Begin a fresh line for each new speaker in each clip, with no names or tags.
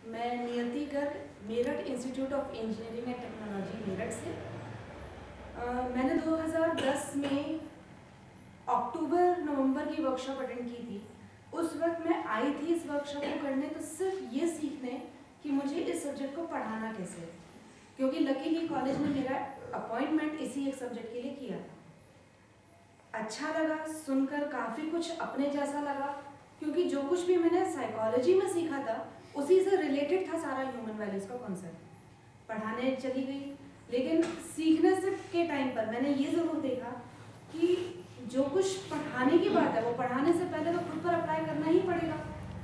मैं नियति Garg, Meerut institute of engineering and technology Meerut से। मैंने 2010 में अक्टूबर-नवंबर की वर्कशॉप अटेंड की थी। उस वक्त मैं आई थी इस वर्कशॉप को करने तो सिर्फ ये सीखने कि मुझे इस सब्जेक्ट को पढ़ाना कैसे है, क्योंकि लकीली कॉलेज में मेरा अपॉइंटमेंट इसी एक सब्जेक्ट के लिए किया था। अच्छा लगा सुनकर, काफ़ी कुछ अपने जैसा लगा, क्योंकि जो कुछ भी मैंने साइकोलॉजी में सीखा था उसी से रिलेटेड था सारा ह्यूमन वैल्यूज़ का कॉन्सेप्ट। पढ़ाने चली गई, लेकिन सीखने से के टाइम पर मैंने ये ज़रूर देखा कि जो कुछ पढ़ाने की बात है वो पढ़ाने से पहले तो खुद पर अप्लाई करना ही पड़ेगा,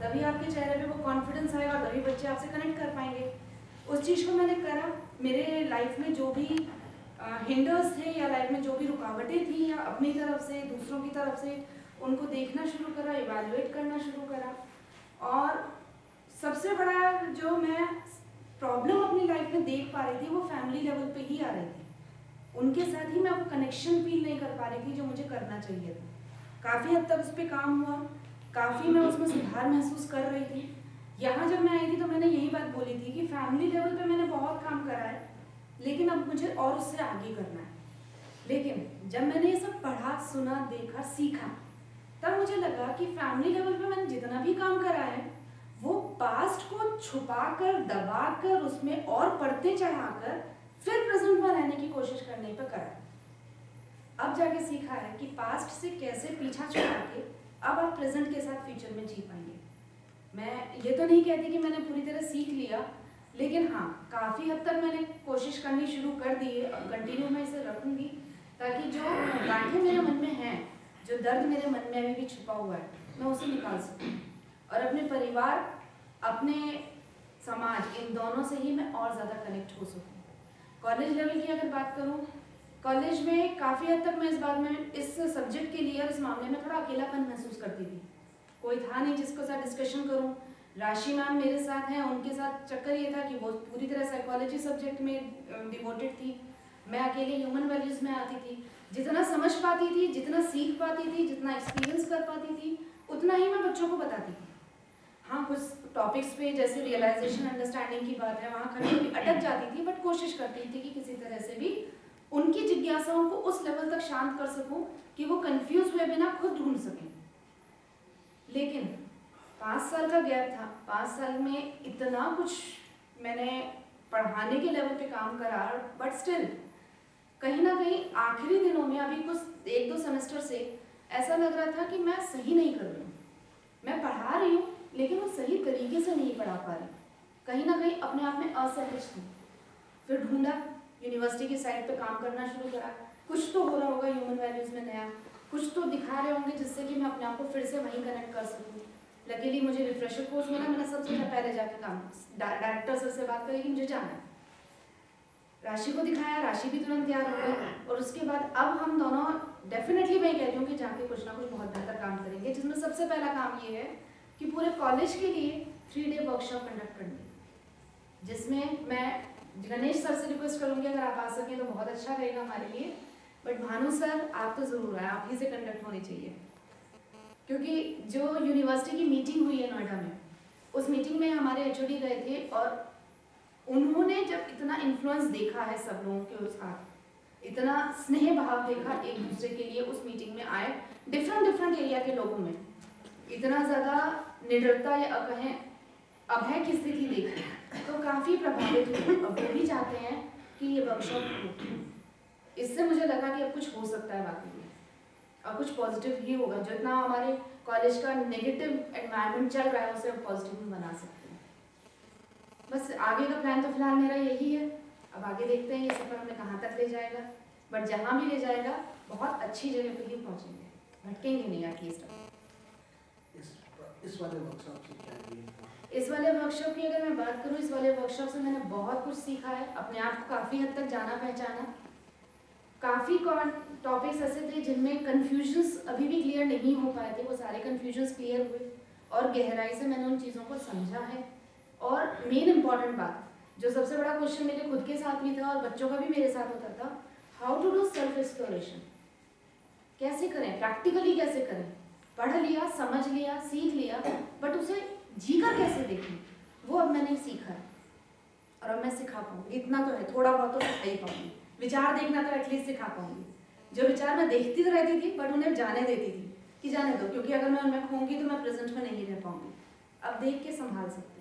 तभी आपके चेहरे पे वो कॉन्फिडेंस आएगा, तभी बच्चे आपसे कनेक्ट कर पाएंगे। उस चीज़ को मैंने करा। मेरे लाइफ में जो भी हिंडर्स थे या लाइफ में जो भी रुकावटें थी या अपनी तरफ से दूसरों की तरफ से, उनको देखना शुरू करा, इवैल्यूएट करना शुरू करा। और सबसे बड़ा जो मैं प्रॉब्लम अपनी लाइफ में देख पा रही थी वो फैमिली लेवल पे ही आ रही थी। उनके साथ ही मैं वो कनेक्शन फील नहीं कर पा रही थी जो मुझे करना चाहिए था। काफ़ी हद तक उस पर काम हुआ, काफ़ी मैं उसमें सुधार महसूस कर रही थी। यहाँ जब मैं आई थी तो मैंने यही बात बोली थी कि फैमिली लेवल पे मैंने बहुत काम करा है, लेकिन अब मुझे और उससे आगे करना है। लेकिन जब मैंने ये सब पढ़ा, सुना, देखा, सीखा, तब मुझे लगा कि फैमिली लेवल पे मैंने जितना भी काम करा है वो पास्ट को छुपाकर, दबाकर, उसमें और पढ़ते चढ़ाकर फिर प्रेजेंट में रहने की कोशिश करने पर करा। अब जाके सीखा है कि पास्ट से कैसे पीछा छुड़ा के अब आप प्रेजेंट के साथ फ्यूचर में जी पाएंगे। मैं ये तो नहीं कहती कि मैंने पूरी तरह सीख लिया, लेकिन हाँ, काफ़ी हद तक मैंने कोशिश करनी शुरू कर दी है। अब कंटिन्यू मैं इसे रखूँगी ताकि जो गांठें मेरे मन में हैं, जो दर्द मेरे मन में अभी भी छुपा हुआ है, मैं उसे निकाल सकूँ और अपने परिवार, अपने समाज, इन दोनों से ही मैं और ज़्यादा कनेक्ट हो सकूँ। कॉलेज लेवल की अगर बात करूँ, कॉलेज में काफ़ी हद तक मैं इस बात में, इस सब्जेक्ट के लिए और इस मामले में थोड़ा अकेलापन महसूस करती थी। कोई था नहीं जिसके साथ डिस्कशन करूँ। राशि मैम मेरे साथ हैं, उनके साथ चक्कर ये था कि वो पूरी तरह साइकोलॉजी सब्जेक्ट में डिवोटेड थी। मैं अकेले ह्यूमन वैल्यूज़ में आती थी। जितना समझ पाती थी, जितना सीख पाती थी, जितना एक्सपीरियंस कर पाती थी, उतना ही मैं बच्चों को बताती थी। हाँ, कुछ टॉपिक्स पे जैसे रियलाइजेशन, अंडरस्टैंडिंग की बात है, वहाँ कभी अटक जाती थी, बट कोशिश करती थी कि किसी तरह से भी उनकी जिज्ञासाओं को उस लेवल तक शांत कर सकूं कि वो कंफ्यूज हुए बिना खुद ढूंढ सकें। लेकिन 5 साल का गैप था। 5 साल में इतना कुछ मैंने पढ़ाने के लेवल पे काम करा, बट स्टिल कहीं ना कहीं आखिरी दिनों में, अभी कुछ 1-2 सेमेस्टर से ऐसा लग रहा था कि मैं सही नहीं कर रही हूँ। मैं पढ़ा रही हूँ लेकिन वो सही तरीके से नहीं पढ़ा पा रही, कहीं ना कहीं अपने आप में असहज थी। फिर ढूंढा, यूनिवर्सिटी की साइड पे काम करना शुरू करा। कुछ तो हो रहा होगा ह्यूमन वैल्यूज़ में नया, कुछ तो दिखा रहे होंगे जिससे कि मैं अपने आप को फिर से वहीं कनेक्ट कर सकूँ। लकीली मुझे रिफ्रेशर कोर्स मिला। मैंने सबसे पहले जाके काम, डायरेक्टर सर से बात करी कि मुझे जाना है। राशि को दिखाया, राशि भी तुरंत तैयार हो गई और उसके बाद अब हम दोनों डेफिनेटली मैं कहती हूँ कि जाके कुछ ना कुछ बहुत बेहतर काम करेंगे, जिसमें सबसे पहला काम ये है कि पूरे कॉलेज के लिए 3 डे वर्कशॉप कंडक्ट करनी, जिसमें मैं गणेश सर से रिक्वेस्ट करूँगी अगर आप आ सकें तो बहुत अच्छा रहेगा हमारे लिए। बट भानु सर आप तो ज़रूर आए, आप ही से कंडक्ट होनी चाहिए, क्योंकि जो यूनिवर्सिटी की मीटिंग हुई है नोएडा में, उस मीटिंग में हमारे एचओडी गए थे और उन्होंने जब इतना इन्फ्लुएंस देखा है सब लोगों के साथ, इतना स्नेह भाव देखा एक दूसरे के लिए, उस मीटिंग में आए डिफरेंट एरिया के लोगों में इतना ज़्यादा निडरता या कहें अभय की स्थिति देखी, तो काफ़ी प्रभावित हुए। अब वो भी चाहते हैं कि ये वर्कशॉप हो। इससे मुझे लगा कि अब कुछ हो सकता है वाकई में, और कुछ पॉजिटिव ही होगा। जितना हमारे कॉलेज का नेगेटिव एनवायरनमेंट चल रहा है उसे हम पॉजिटिव भी बना सकते हैं। बस आगे का प्लान तो फिलहाल मेरा यही है। अब आगे देखते हैं ये सफ़र हमें कहाँ तक ले जाएगा, बट जहाँ भी ले जाएगा बहुत अच्छी जगह पे ही पहुँचेंगे, भटकेंगे नहीं एटलीस्ट।
इस वाले वर्कशॉप से क्या है?
इस वाले वर्कशॉप की अगर मैं बात करूँ, इस वाले वर्कशॉप से मैंने बहुत कुछ सीखा है, अपने आप को काफ़ी हद तक जाना पहचाना। काफ़ी टॉपिक्स ऐसे थे जिनमें कन्फ्यूजन्स अभी भी क्लियर नहीं हो पाए थे, वो सारे कन्फ्यूजन्स क्लियर हुए और गहराई से मैंने उन चीज़ों को समझा है। और मेन इम्पॉर्टेंट बात, जो सबसे बड़ा क्वेश्चन मेरे खुद के साथ भी था और बच्चों का भी मेरे साथ होता था, how to do self exploration. कैसे करें, प्रैक्टिकली कैसे करें। पढ़ लिया, समझ लिया, सीख लिया, बट उसे जीकर कैसे देखें, वो अब मैंने सीखा। मैं सिखा पाऊंगी, इतना तो है, थोड़ा बहुत तो सिखा ही पाऊंगी। विचार देखना तो एटलीस्ट सिखा पाऊंगी। जो विचार मैं देखती तो रहती थी बट उन्हें जाने देती थी कि जाने दो, क्योंकि अगर मैं उनमें खोऊंगी तो मैं प्रेजेंट में नहीं रह पाऊंगी। अब देख के संभाल सकती